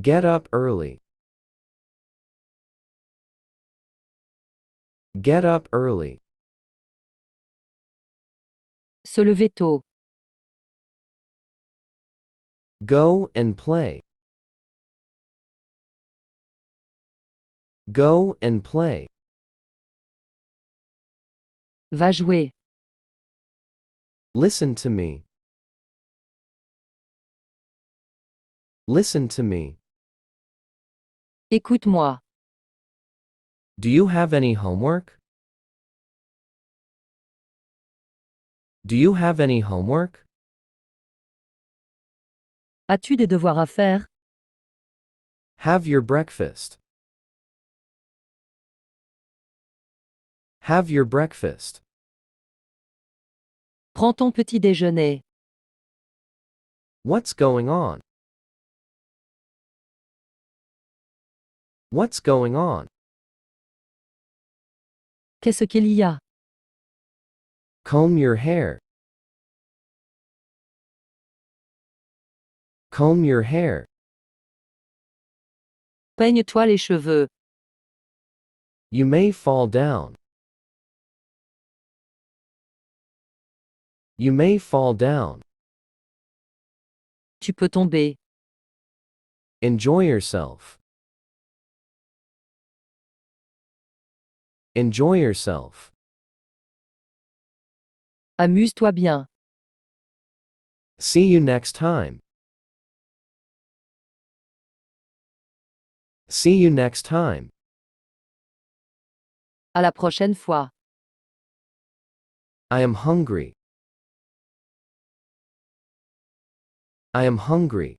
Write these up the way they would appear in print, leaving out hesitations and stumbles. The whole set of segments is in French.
Get up early. Get up early. Se lever tôt. Go and play. Go and play. Va jouer. Listen to me. Listen to me. Écoute-moi. Do you have any homework? Do you have any homework? As-tu des devoirs à faire? Have your breakfast. Have your breakfast. Prends ton petit déjeuner. What's going on? What's going on? Qu'est-ce qu'il y a? Comb your hair. Comb your hair. Peigne-toi les cheveux. You may fall down. You may fall down. Tu peux tomber. Enjoy yourself. Enjoy yourself. Amuse-toi bien. See you next time. See you next time. À la prochaine fois. I am hungry. I am hungry.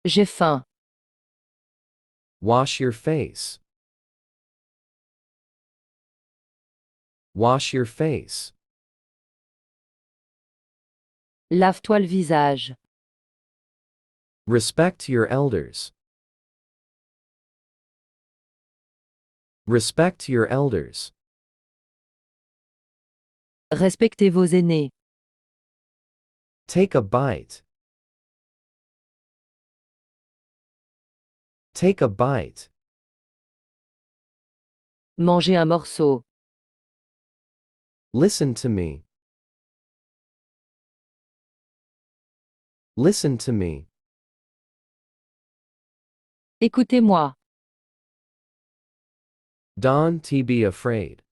J'ai faim. Wash your face. Wash your face. Lave-toi le visage. Respect your elders. Respect your elders. Respectez vos aînés. Take a bite. Take a bite. Mangez un morceau. Listen to me. Listen to me. Écoutez-moi. Don't be afraid.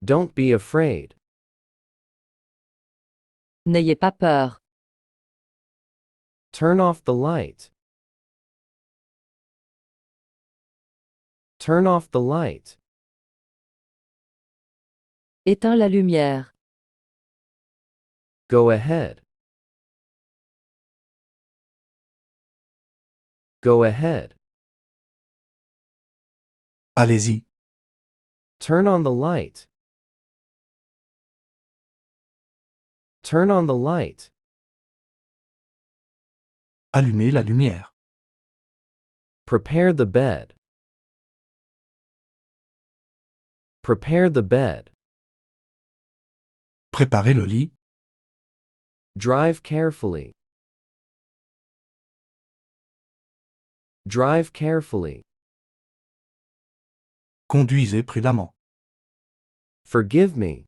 Don't be afraid. N'ayez pas peur. Turn off the light. Turn off the light. Éteins la lumière. Go ahead. Go ahead. Allez-y. Turn on the light. Turn on the light. Allumez la lumière. Prepare the bed. Prepare the bed. Préparez le lit. Drive carefully. Drive carefully. Conduisez prudemment. Forgive me.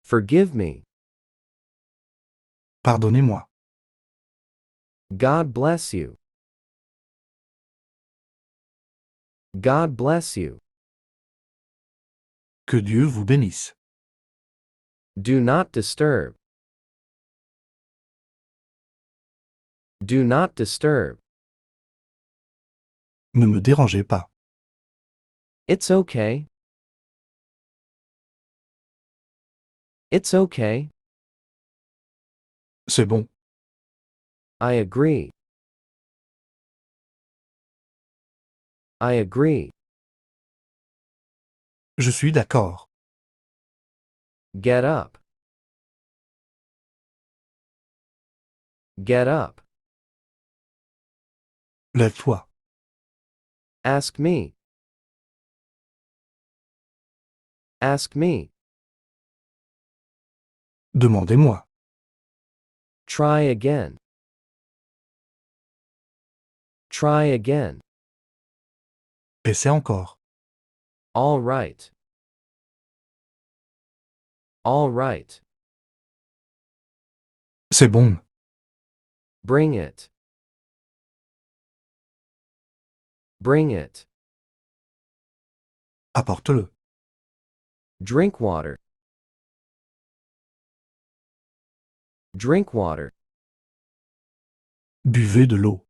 Forgive me. Pardonnez-moi. God bless you. God bless you. Que Dieu vous bénisse. Do not disturb. Do not disturb. Ne me dérangez pas. It's okay. It's okay. C'est bon. I agree. I agree. Je suis d'accord. Get up. Get up. Lève-toi. Ask me. Ask me. Demandez-moi. Try again. Try again. Essaie encore. All right. All right. C'est bon. Bring it. Bring it. Apporte-le. Drink water. Drink water. Buvez de l'eau.